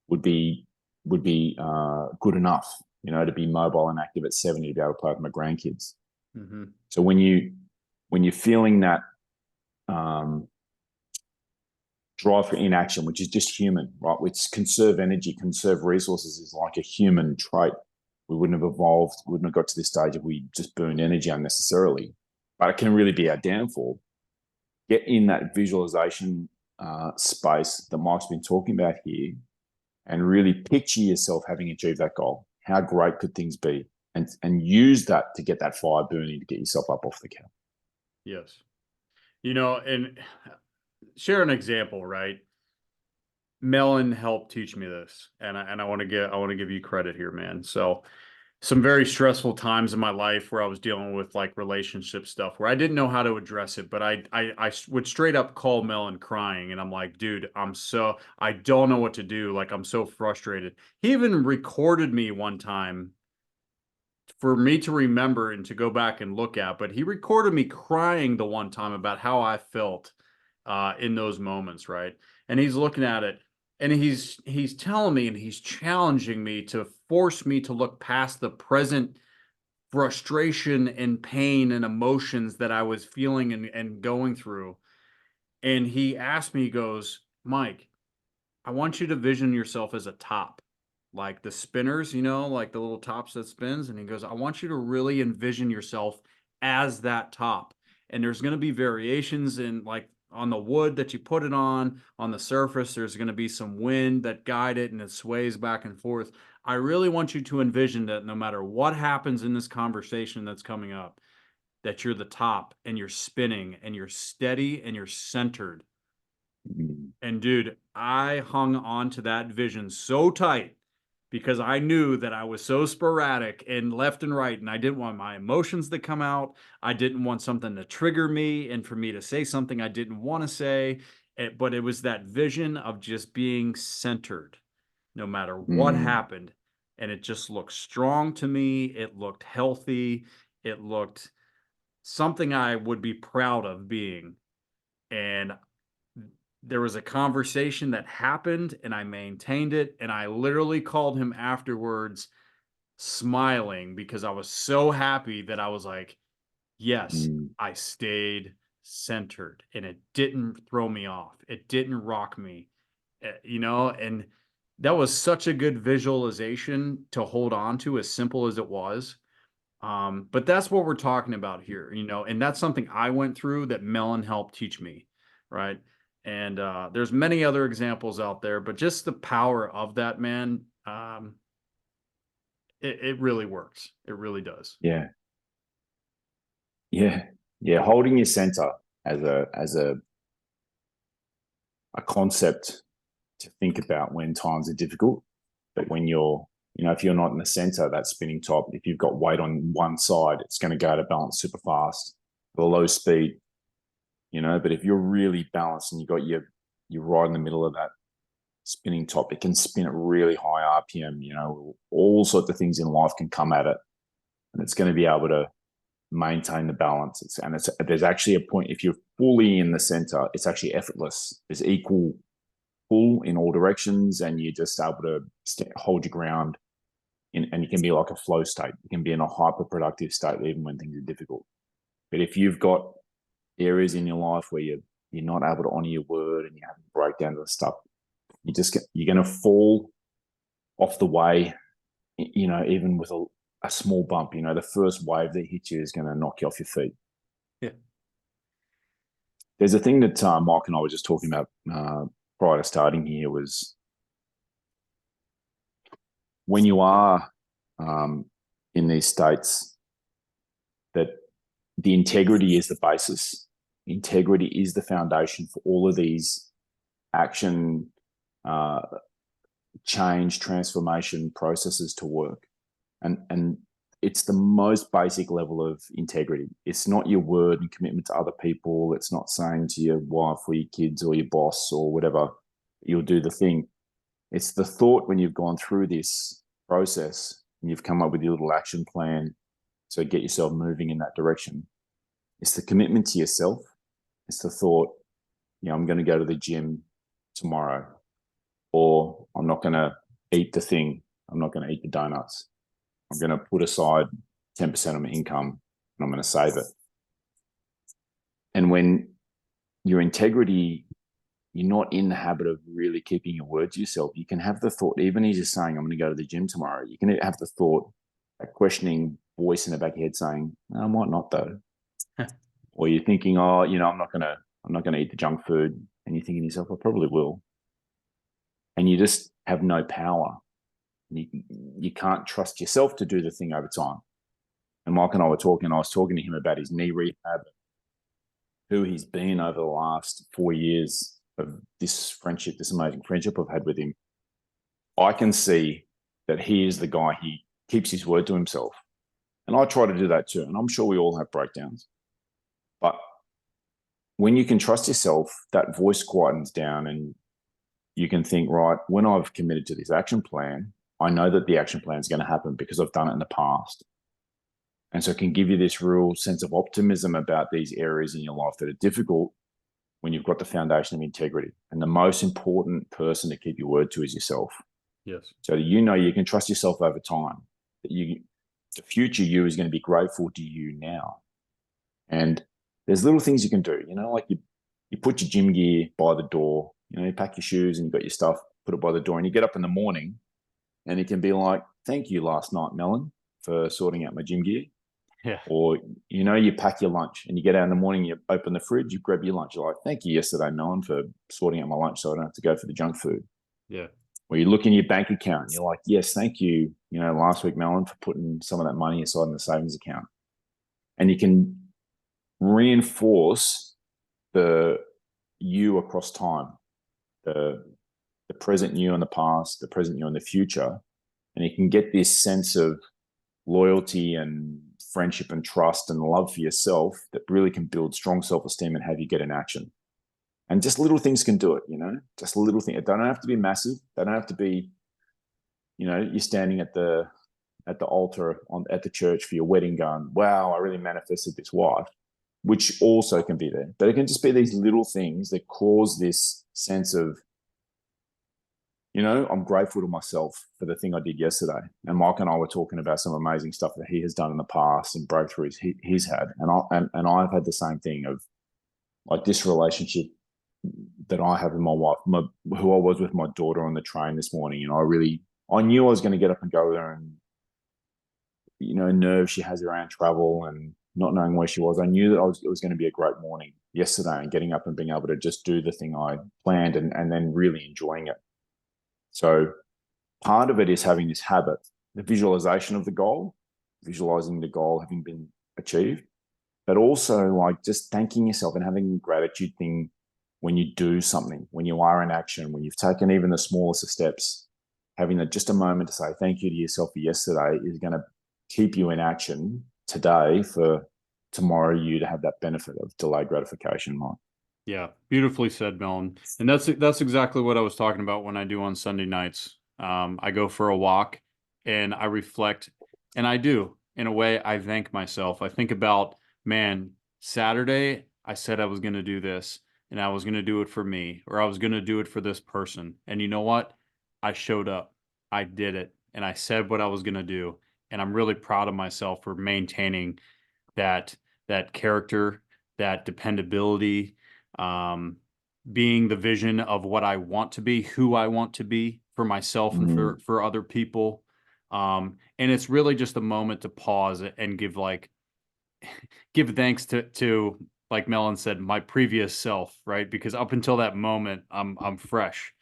would be good enough, to be mobile and active at 70 to be able to play with my grandkids. Mm-hmm. So when you're feeling that drive for inaction, which is just human, right? It's conserve energy, conserve resources is like a human trait. We wouldn't have evolved, wouldn't have got to this stage if we just burned energy unnecessarily. But it can really be our downfall. Get in that visualization space that Mike's been talking about here and really picture yourself having achieved that goal. How great could things be? And use that to get that fire burning to get yourself up off the couch. Yes. And share an example, right? Melon helped teach me this, and I want to give you credit here, man. So some very stressful times in my life where I was dealing with like relationship stuff where I didn't know how to address it, but I would straight up call Melon crying, and I'm like, dude, I don't know what to do. Like, I'm so frustrated. He even recorded me one time for me to remember and to go back and look at, but he recorded me crying the one time about how I felt in those moments, right? And he's looking at it, and he's telling me, and he's challenging me to force me to look past the present frustration and pain and emotions that I was feeling and going through. And he asked me, he goes, Mike, I want you to vision yourself as a top, like the spinners, like the little tops that spins. And he goes, I want you to really envision yourself as that top. And there's going to be variations in like on the wood that you put it on the surface. There's going to be some wind that guide it and it sways back and forth. I really want you to envision that no matter what happens in this conversation that's coming up, that you're the top and you're spinning and you're steady and you're centered. And dude, I hung on to that vision so tight because I knew that I was so sporadic and left and right, and I didn't want my emotions to come out. I didn't want something to trigger me and for me to say something I didn't want to say. But it was that vision of just being centered no matter what happened. And it just looked strong to me. It looked healthy. It looked something I would be proud of being. And there was a conversation that happened and I maintained it. And I literally called him afterwards smiling because I was so happy that I was like, yes, I stayed centered and it didn't throw me off. It didn't rock me, and that was such a good visualization to hold on to, as simple as it was. But that's what we're talking about here, and that's something I went through that Melon helped teach me, right? And there's many other examples out there, but just the power of that, man, it really works. It really does. Yeah. Holding your center as a concept to think about when times are difficult, but when you're if you're not in the center, that spinning top, if you've got weight on one side, it's going to go to balance super fast at a low speed, but if you're really balanced and you're right in the middle of that spinning top, it can spin at really high RPM, all sorts of things in life can come at it, and it's going to be able to maintain the balance. There's actually a point, if you're fully in the center, it's actually effortless. There's equal pull in all directions, and you're just able to hold your ground and you can be like a flow state. You can be in a hyper productive state even when things are difficult. But if you've got areas in your life where you're not able to honor your word and you have to break down to the stuff, you're going to fall off the way, even with a small bump. The first wave that hits you is going to knock you off your feet. Yeah. There's a thing that Mike and I were just talking about prior to starting here, was when you are in these states, that the integrity is the basis. Integrity is the foundation for all of these action, change, transformation processes to work. And it's the most basic level of integrity. It's not your word and commitment to other people. It's not saying to your wife or your kids or your boss or whatever, you'll do the thing. It's the thought when you've gone through this process and you've come up with your little action plan So get yourself moving in that direction. It's the commitment to yourself. It's the thought, I'm going to go to the gym tomorrow, or I'm not going to eat the thing. I'm not going to eat the donuts. I'm going to put aside 10% of my income and I'm going to save it. And when your integrity, you're not in the habit of really keeping your word to yourself, you can have the thought, even as you're saying, I'm going to go to the gym tomorrow, you can have the thought, a questioning voice in the back of your head saying, no, I might not though. Or you're thinking, oh, I'm not going to eat the junk food. And you're thinking to yourself, I probably will. And you just have no power. You can't trust yourself to do the thing over time. And Mike and I were talking, I was talking to him about his knee rehab, who he's been over the last 4 years of this friendship, this amazing friendship I've had with him. I can see that he is the guy, he keeps his word to himself. And I try to do that too. And I'm sure we all have breakdowns. But when you can trust yourself, that voice quietens down and you can think, right, when I've committed to this action plan, I know that the action plan is going to happen because I've done it in the past. And so it can give you this real sense of optimism about these areas in your life that are difficult when you've got the foundation of integrity. And the most important person to keep your word to is yourself. Yes. So you can trust yourself over time. That the future you is going to be grateful to you now. And there's little things you can do, like you put your gym gear by the door, you pack your shoes and you've got your stuff, put it by the door, and you get up in the morning and it can be like, thank you last night, Melon, for sorting out my gym gear. Yeah. Or, you pack your lunch and you get out in the morning, you open the fridge, you grab your lunch. You're like, thank you yesterday, Melon, for sorting out my lunch so I don't have to go for the junk food. Yeah. Or you look in your bank account and you're like, yes, thank you, last week, Melon, for putting some of that money aside in the savings account. And you can reinforce the you across time, the present you and the past, the present you and the future. And you can get this sense of loyalty and friendship and trust and love for yourself that really can build strong self-esteem and have you get in action. And just little things can do it, just little things. It don't have to be massive. They don't have to be, you're standing at the altar at the church for your wedding going, wow, I really manifested this wife, which also can be there. But it can just be these little things that cause this sense of, I'm grateful to myself for the thing I did yesterday. And Mike and I were talking about some amazing stuff that he has done in the past and breakthroughs he's had. And I've had the same thing of like this relationship that I have with my wife, who I was with my daughter on the train this morning. I knew I was going to get up and go there and, nerves she has around travel and not knowing where she was. I knew that it was going to be a great morning yesterday and getting up and being able to just do the thing I planned and then really enjoying it. So part of it is having this habit, the visualization of the goal, visualizing the goal having been achieved, but also like just thanking yourself and having a gratitude thing when you do something, when you are in action, when you've taken even the smallest of steps, having just a moment to say thank you to yourself for yesterday is going to keep you in action today for tomorrow you to have that benefit of delayed gratification, Mike. Yeah, beautifully said, Melon. And that's exactly what I was talking about when I do on Sunday nights. I go for a walk and I reflect, and I do, in a way, I thank myself. I think about, man, Saturday, I said I was going to do this and I was going to do it for me, or I was going to do it for this person. And you know what? I showed up, I did it, and I said what I was going to do. And I'm really proud of myself for maintaining that character, that dependability, being the vision of what I want to be, who I want to be for myself and for other people. And it's really just a moment to pause and give thanks to, like Melon said, my previous self, right? Because up until that moment, I'm fresh.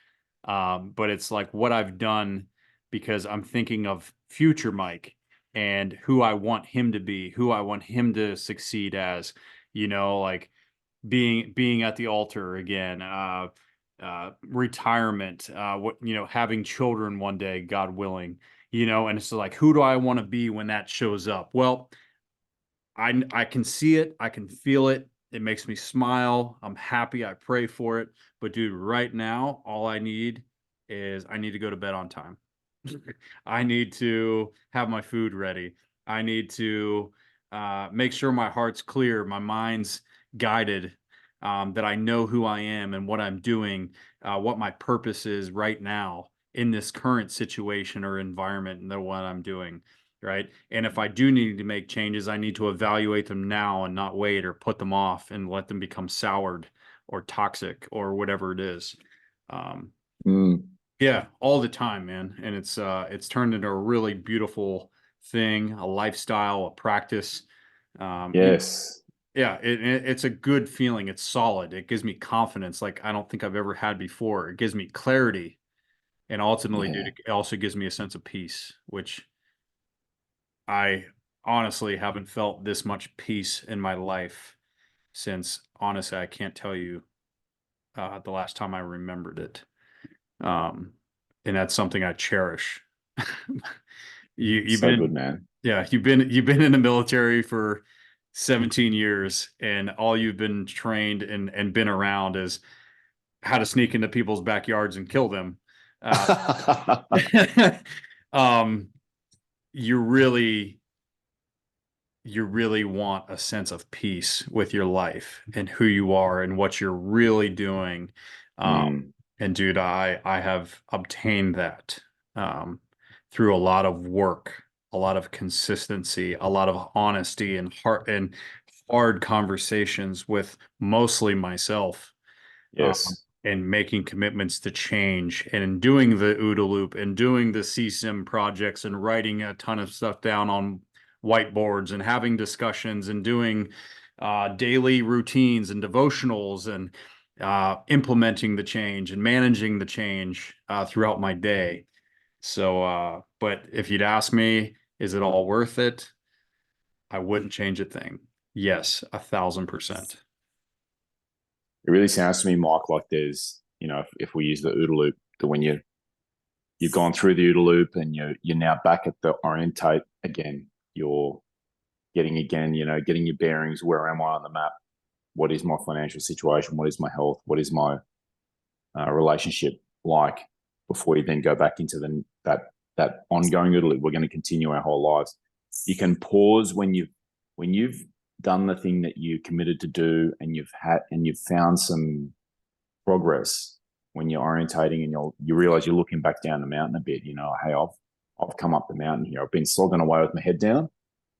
But it's like what I've done because I'm thinking of future Mike and who I want him to be, who I want him to succeed as, like being at the altar again, retirement, having children one day, God willing, and it's like, who do I want to be when that shows up? Well, I can see it, I can feel it. It makes me smile. I'm happy. I pray for it. But dude, right now, all I need is I need to go to bed on time. I need to have my food ready. I need to make sure my heart's clear, my mind's guided, that I know who I am and what I'm doing, what my purpose is right now in this current situation or environment and what I'm doing. Right. And if I do need to make changes, I need to evaluate them now and not wait or put them off and let them become soured or toxic or whatever it is. Um, Mm, yeah, all the time, man. And it's turned into a really beautiful thing, a lifestyle, a practice. You know, yes. yeah, it's a good feeling. It's solid. It gives me confidence like I don't think I've ever had before. It gives me clarity. And ultimately, dude, Yeah. it also gives me a sense of peace, which I honestly haven't felt this much peace in my life since honestly, I can't tell you the last time I remembered it. Um, and that's something I cherish. You've So been good, man. yeah, you've been in the military for 17 years and all you've been trained and been around is how to sneak into people's backyards and kill them. Uh, um, you really you really want a sense of peace with your life and who you are and what you're really doing. Mm, And dude, I have obtained that um, through a lot of work, a lot of consistency, a lot of honesty and hard conversations with mostly myself, yes. and making commitments to change and doing the OODA loop and doing the CSIM projects and writing a ton of stuff down on whiteboards and having discussions and doing daily routines and devotionals and implementing the change and managing the change throughout my day. So, but if you'd ask me, is it all worth it? I wouldn't change a thing. Yes, 1,000%. It really sounds to me, Mike, like there's, if we use the OODA loop, that when you've gone through the OODA loop and you're now back at the orientate again, you're getting again, getting your bearings. Where am I on the map? What is my financial situation? What is my health? What is my relationship like? Before you then go back into that ongoing OODA loop, we're going to continue our whole lives. You can pause when you've done the thing that you committed to do, and you've found some progress. When you're orientating and you realize you're looking back down the mountain a bit, hey, I've come up the mountain here. I've been slogging away with my head down.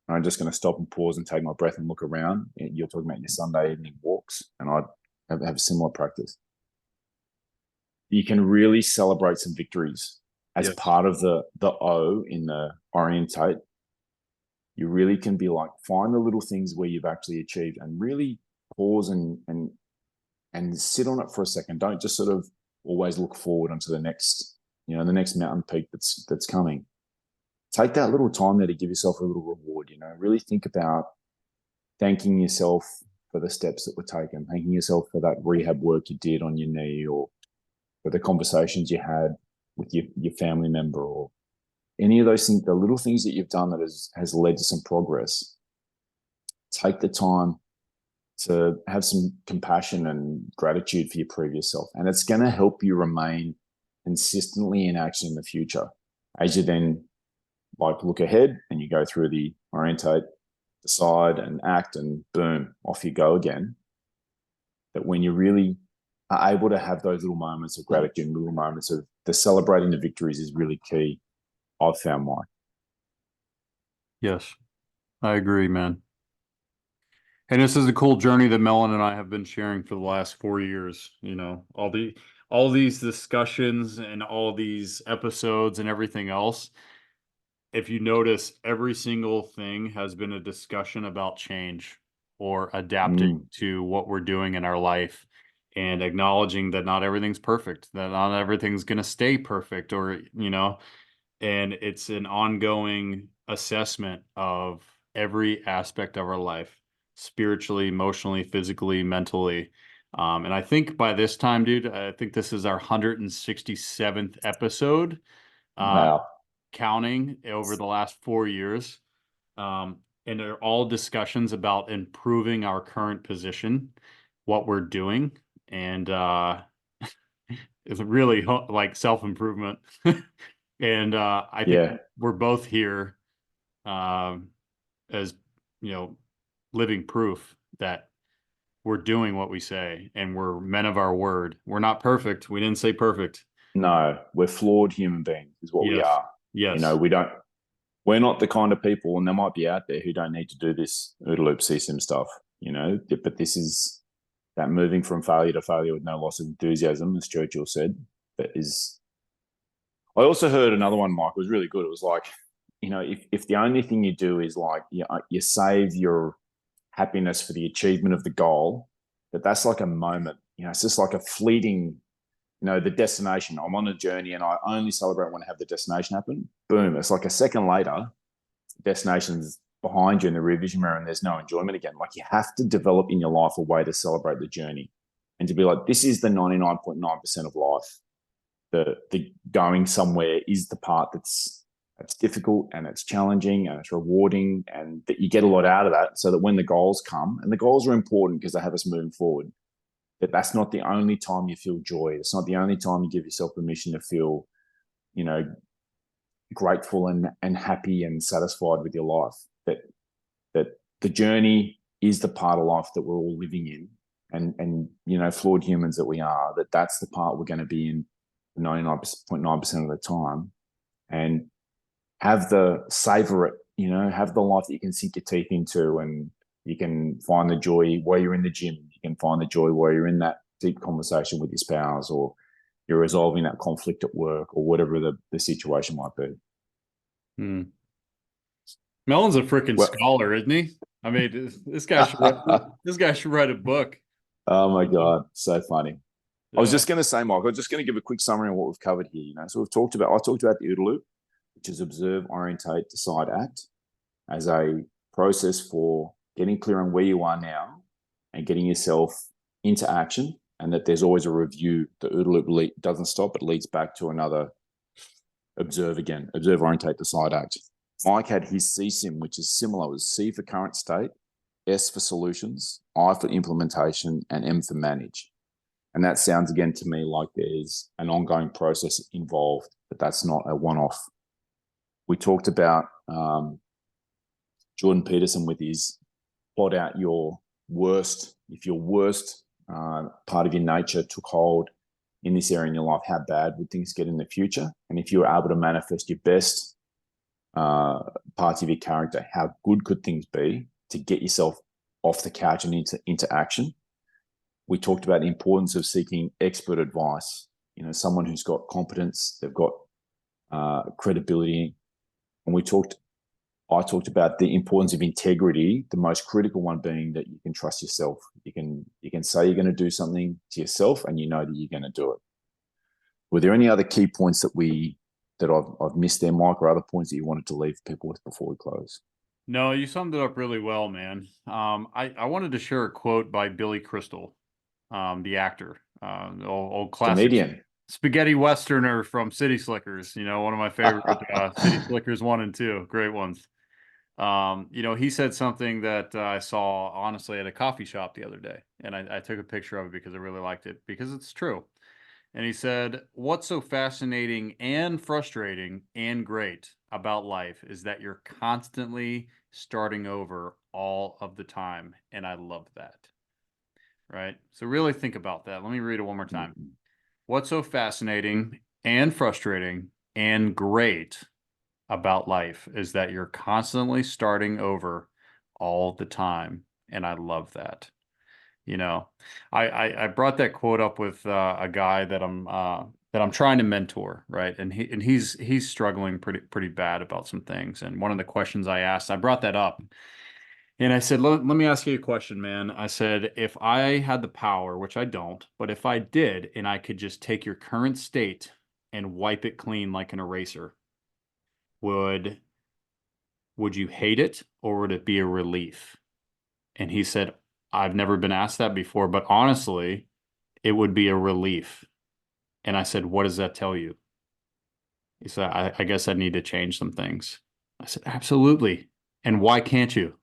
And I'm just going to stop and pause and take my breath and look around. You're talking about your Sunday evening walks, and I have a similar practice. You can really celebrate some victories as Yes. part of the O in the orientate. You really can be like, find the little things where you've actually achieved, and really pause and sit on it for a second. Don't just sort of always look forward onto the next mountain peak that's coming. Take that little time there to give yourself a little reward. Really think about thanking yourself for the steps that were taken, thanking yourself for that rehab work you did on your knee, or for the conversations you had with your family member, or any of those things, the little things that you've done that has led to some progress. Take the time to have some compassion and gratitude for your previous self. And it's going to help you remain consistently in action in the future. As you then look ahead and you go through the orientate, decide and act, and boom, off you go again. That when you really are able to have those little moments of gratitude, little moments of the celebrating the victories is really key. I've found mine. Yes, I agree, man. And this is a cool journey that Melon and I have been sharing for the last 4 years. All these discussions and all these episodes and everything else. If you notice, every single thing has been a discussion about change or adapting Mm, to what we're doing in our life and acknowledging that not everything's perfect, that not everything's going to stay perfect, and it's an ongoing assessment of every aspect of our life, spiritually, emotionally, physically, mentally. And I think by this time, dude, I think this is our 167th episode, uh, wow. counting over the last 4 years. And they're all discussions about improving our current position, what we're doing, and it's really like self-improvement. And I think Yeah. we're both here um, as living proof that we're doing what we say and we're men of our word. We're not perfect. We didn't say perfect. No, we're flawed human beings, is what we Yes. are. Yes. We're not the kind of people, and they might be out there who don't need to do this OODA loop CSIM stuff, but this is that moving from failure to failure with no loss of enthusiasm, as Churchill said. I also heard another one, Mike, was really good. It was like, if the only thing you do is like you save your happiness for the achievement of the goal, that's like a moment. It's just like a fleeting, the destination. I'm on a journey and I only celebrate when I have the destination happen. Boom. It's like a second later, the destination's behind you in the rear vision mirror and there's no enjoyment again. Like you have to develop in your life a way to celebrate the journey and to be like, this is the 99.9% of life. The going somewhere is the part that's difficult and it's challenging and it's rewarding and that you get a lot out of that, so that when the goals come, and the goals are important because they have us moving forward, that's not the only time you feel joy. It's not the only time you give yourself permission to feel, grateful and happy and satisfied with your life. That the journey is the part of life that we're all living in, and flawed humans that we are, that's the part we're going to be in 99.9% of the time, and savor it, have the life that you can sink your teeth into, and you can find the joy while you're in the gym. You can find the joy while you're in that deep conversation with your spouse, or you're resolving that conflict at work, or whatever the situation might be. Melon's a freaking scholar, isn't he? I mean, this guy should write a book. Oh my God, so funny. Yeah. I was just going to say, Mike, I was just going to give a quick summary of what we've covered here. So I talked about the OODA loop, which is observe, orientate, decide, act, as a process for getting clear on where you are now and getting yourself into action, and that there's always a review. The OODA loop doesn't stop, it leads back to another observe again. Observe, orientate, decide, act. Mike had his CSIM, which is similar. It was C for current state, S for solutions, I for implementation, and M for manage. And that sounds again to me like there's an ongoing process involved, but that's not a one-off. We talked about Jordan Peterson with his plot out your worst. If your worst part of your nature took hold in this area in your life, how bad would things get in the future? And if you were able to manifest your best parts of your character, how good could things be to get yourself off the couch and into action? We talked about the importance of seeking expert advice, someone who's got competence, they've got credibility. And I talked about the importance of integrity, the most critical one being that you can trust yourself. You can say you're going to do something to yourself and you know that you're going to do it. Were there any other key points that I've missed there, Mike, or other points that you wanted to leave people with before we close? No, you summed it up really well, man. I wanted to share a quote by Billy Crystal, the actor, old classic comedian, spaghetti westerner from City Slickers. One of my favorite City Slickers 1 and 2, great ones. He said something that I saw honestly at a coffee shop the other day, and I took a picture of it because I really liked it, because it's true. And he said, "What's so fascinating and frustrating and great about life is that you're constantly starting over all of the time." And I love that. Right? So really think about that. Let me read it one more time. Mm-hmm. What's so fascinating and frustrating and great about life is that you're constantly starting over all the time. And I love that. I brought that quote up with a guy that I'm trying to mentor, right? And he's struggling pretty bad about some things. And one of the questions I asked, I brought that up, and I said, let me ask you a question, man. I said, if I had the power, which I don't, but if I did, and I could just take your current state and wipe it clean like an eraser, would you hate it, or would it be a relief? And he said, I've never been asked that before, but honestly, it would be a relief. And I said, what does that tell you? He said, I guess I need to change some things. I said, absolutely. And why can't you?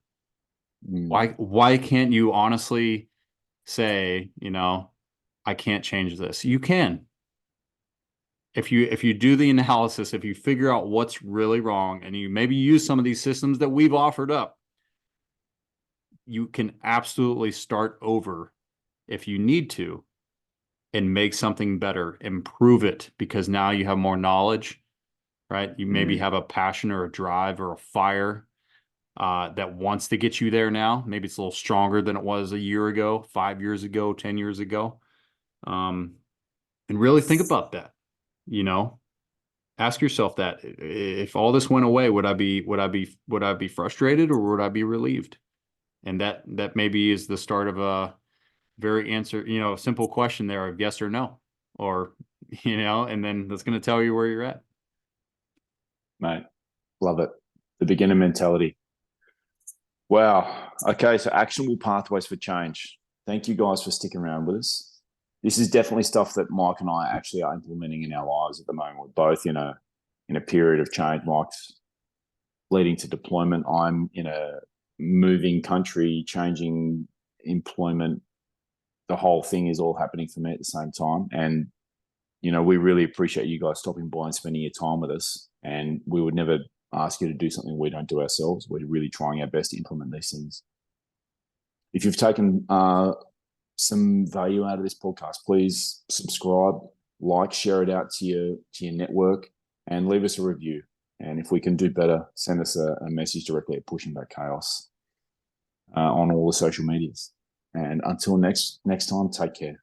Why can't you honestly say, I can't change this? You can. If you do the analysis, if you figure out what's really wrong, and you maybe use some of these systems that we've offered up, you can absolutely start over if you need to and make something better, improve it, because now you have more knowledge, right? You maybe have a passion or a drive or a fire that wants to get you there now. Maybe it's a little stronger than it was a year ago, 5 years ago, 10 years ago. And really think about that, you know, ask yourself that if all this went away, would I be frustrated or would I be relieved? And that maybe is the start of a very simple question there of yes or no, or, and then that's going to tell you where you're at. Mate, love it. The beginner mentality. Wow. Okay, so actionable pathways for change. Thank you guys for sticking around with us. This is definitely stuff that Mike and I actually are implementing in our lives at the moment. We're both in a period of change. Mike's leading to deployment. I'm in a moving country, changing employment. The whole thing is all happening for me at the same time. And, we really appreciate you guys stopping by and spending your time with us. And we would never ask you to do something we don't do ourselves. We're really trying our best to implement these things. If you've taken some value out of this podcast, please subscribe, like, share it out to your network, and leave us a review. And if we can do better, send us a message directly at Pushing Back Chaos on all the social medias. And until next time, take care.